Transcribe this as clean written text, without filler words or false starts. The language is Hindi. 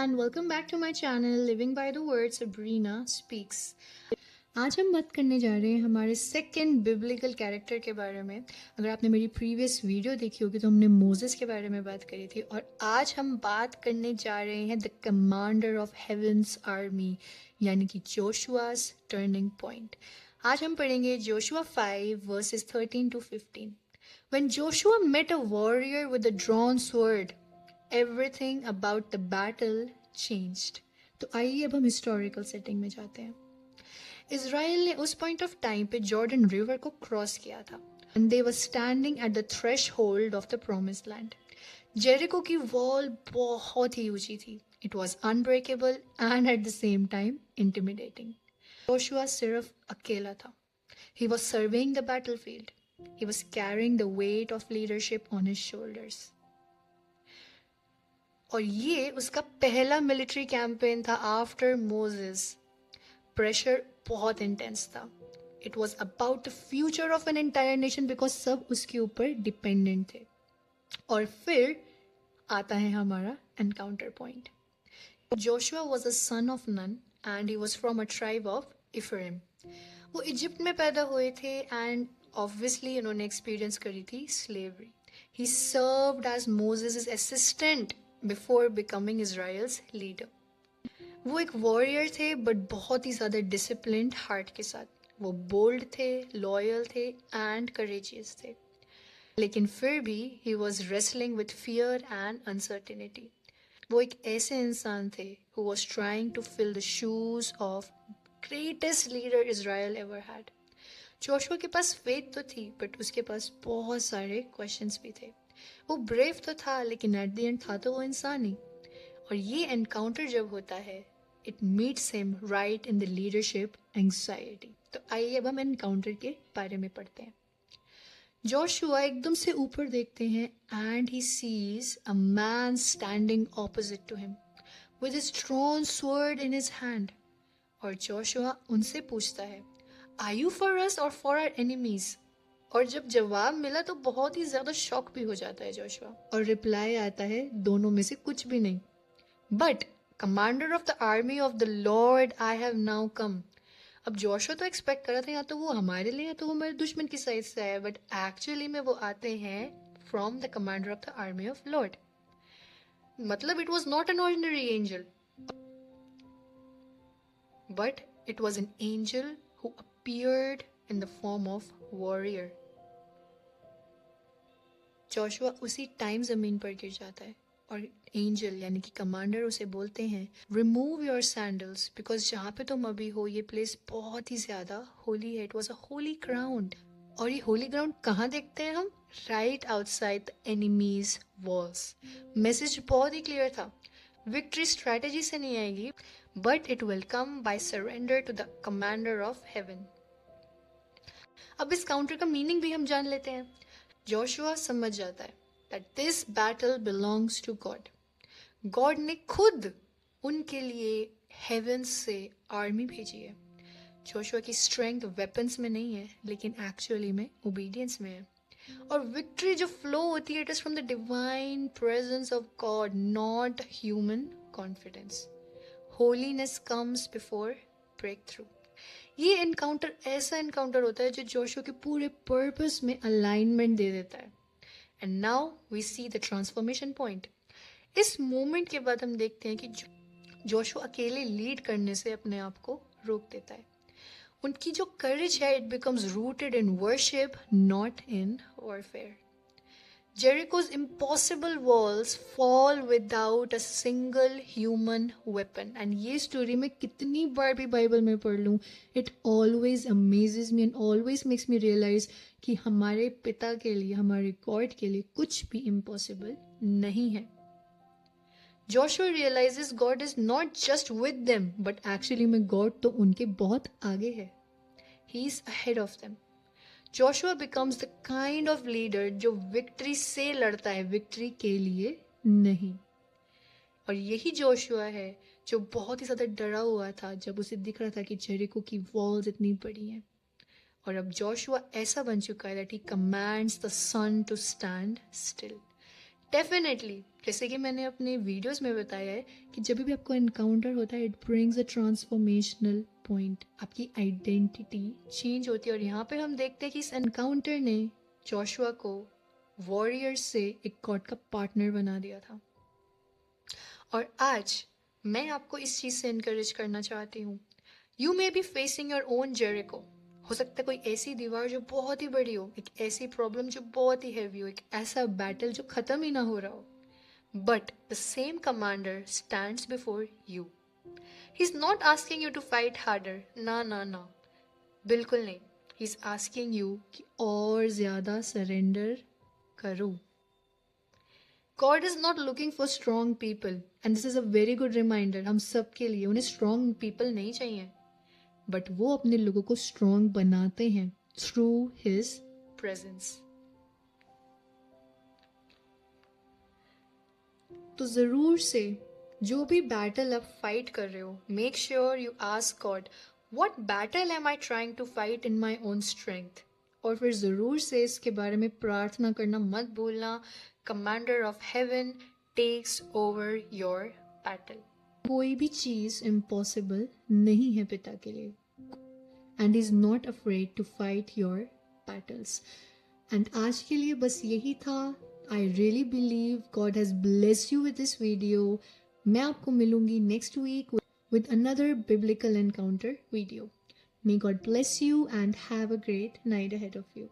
and welcome back to my channel Living by the Word Sabrina Speaks। आज हम बात करने जा रहे हैं हमारे सेकंड बिब्लिकल कैरेक्टर के बारे में। अगर आपने मेरी प्रीवियस वीडियो देखी होगी तो हमने मोजेस के बारे में बात करी थी और आज हम बात करने जा रहे हैं the commander of heavens army यानी कि जोशुआस टर्निंग पॉइंट। आज हम पढ़ेंगे Joshua 5 verses 13 to 15। When Joshua met a warrior with a drawn sword, everything about the battle changed। तो आइए अब हम हिस्टोरिकल सेटिंग में जाते हैं। इजराइल ने उस पॉइंट ऑफ टाइम पे जॉर्डन रिवर को क्रॉस किया था and they were standing at the threshold of the promised land. Jericho की वॉल बहुत ही ऊंची थी। It was unbreakable and at the same time intimidating. Joshua सिर्फ अकेला था। He was serving the battlefield. He was carrying the weight of leadership on his shoulders। और ये उसका पहला मिलिट्री कैंपेन था आफ्टर मोजेस। प्रेशर बहुत इंटेंस था। It was about the future of an entire nation because सब उसके ऊपर डिपेंडेंट थे। और फिर आता है हमारा encounter point. Joshua was a son of Nun and he was from a tribe of Ephraim. वो इजिप्ट में पैदा हुए थे एंड ऑब्वियसली उन्होंने एक्सपीरियंस करी थी slavery. He served as Moses assistant before becoming Israel's leader. वो एक वॉरियर थे बट बहुत ही ज़्यादा डिसिप्लिन्ड हार्ट के साथ। वो बोल्ड थे, लॉयल थे एंड करेजियस थे। लेकिन फिर भी he was wrestling with fear and uncertainty. वो एक ऐसे इंसान थे who was trying to fill the shoes of greatest leader Israel ever had. Joshua के पास फेथ तो थी बट उसके पास बहुत सारे क्वेश्चंस भी थे। वो ब्रेव तो था लेकिन एट द एंड था तो वो इंसान ही। और ये एनकाउंटर जब होता है it meets him right in the leadership anxiety. तो आइए अब हम एनकाउंटर के बारे में पढ़ते हैं। जोशुआ एकदम से ऊपर देखते हैं and he sees a man standing opposite to him with his drawn sword in his hand. और जोशुआ उनसे पूछता है, Are you for us or for our enemies? और जब जवाब मिला तो बहुत ही ज्यादा शॉक भी हो जाता है जोशुआ। और रिप्लाई आता है दोनों में से कुछ भी नहीं। But commander of the army of the Lord I have now come. अब जोशुआ तो एक्सपेक्ट कर रहा था या तो वो हमारे लिए या तो वो हमारे दुश्मन की साइड से आए, बट एक्चुअली में वो आते हैं from the commander of the army of Lord. मतलब it was not an ordinary angel but it was an angel who appeared in the form of warrior। Joshua उसी टाइम जमीन पर गिर जाता है और एंजल यानी कि कमांडर उसे बोलते हैं रिमूव योर सैंडल्स बिकॉज जहाँ पे तुम अभी हो ये प्लेस बहुत ही ज्यादा होली है। It was a holy ground. और ये होली ग्राउंड कहाँ देखते हैं हम? Right outside the enemy's walls. Message बहुत ही क्लियर था। विक्ट्री स्ट्रैटेजी से नहीं आएगी but it will come by surrender to the commander of heaven. अब इस काउंटर का मीनिंग भी हम जान लेते हैं। जोशुआ समझ जाता है that this battle belongs to God. God ने खुद उनके लिए हेवन से आर्मी भेजी है। जोशुआ की स्ट्रेंथ वेपन्स में नहीं है लेकिन एक्चुअली में ओबीडियंस में है। और विक्ट्री जो फ्लो होती है it is from the divine presence of God not human confidence. Holiness comes before breakthrough. ये एनकाउंटर ऐसा एनकाउंटर होता है जो जोशुआ के पूरे पर्पस में अलाइनमेंट दे देता है। And now we see the transformation point. इस मोमेंट के बाद हम देखते हैं कि जोशुआ अकेले लीड करने से अपने आप को रोक देता है। उनकी जो करेज है it becomes rooted in worship not in warfare. Jericho's impossible walls fall without a single human weapon। And ये स्टोरी मैं कितनी बार भी बाइबल में पढ़ लूँ it always amazes me and always makes me realize कि हमारे पिता के लिए, हमारे गॉड के लिए कुछ भी इम्पॉसिबल नहीं है। Joshua realizes God is not just with them but actually में गॉड तो उनके बहुत आगे है। He is ahead of them। Joshua becomes the kind of leader जो विक्ट्री से लड़ता है, विक्ट्री के लिए नहीं। और यही जोशुआ है जो बहुत ही ज्यादा डरा हुआ था जब उसे दिख रहा था कि जेरिको की वॉल्स इतनी बड़ी हैं। और अब जोशुआ ऐसा बन चुका है that he commands the sun to stand still. Definitely जैसे कि मैंने अपने वीडियोस में बताया है कि जब भी आपको एनकाउंटर होता है it brings a transformational point, आपकी आइडेंटिटी चेंज होती है। और यहाँ पे हम देखते हैं कि इस एनकाउंटर ने जोशुआ को वॉरियर से एक गॉड का पार्टनर बना दिया था। और आज मैं आपको इस चीज़ से इनकरेज करना चाहती हूँ। You may be facing your own Jericho. हो सकता है कोई ऐसी दीवार जो बहुत ही बड़ी हो, एक ऐसी प्रॉब्लम जो बहुत ही हैवी हो, एक ऐसा बैटल जो खत्म ही ना हो रहा हो। But the same commander stands before you. He is not asking you to fight harder, ना ना ना, बिल्कुल नहीं। ही इज आस्किंग यू कि और ज्यादा सरेंडर करो। God is not looking for strong people, and this is a very good reminder हम सब के लिए। उन्हें strong people नहीं चाहिए, but वो अपने लोगों को strong बनाते हैं through His presence। तो ज़रूर से जो भी बैटल आप फाइट कर रहे हो, make sure you ask God what battle am I trying to fight in my own strength. और फिर ज़रूर से इसके बारे में प्रार्थना करना मत भूलना, commander of heaven takes over your battle. कोई भी चीज़ इम्पॉसिबल नहीं है पिता के लिए, and is not afraid to fight your battles. And आज के लिए बस यही था। I really believe God has blessed you with this video. मैं आपको मिलूंगी next week with another biblical encounter video. May God bless you and have a great night ahead of you.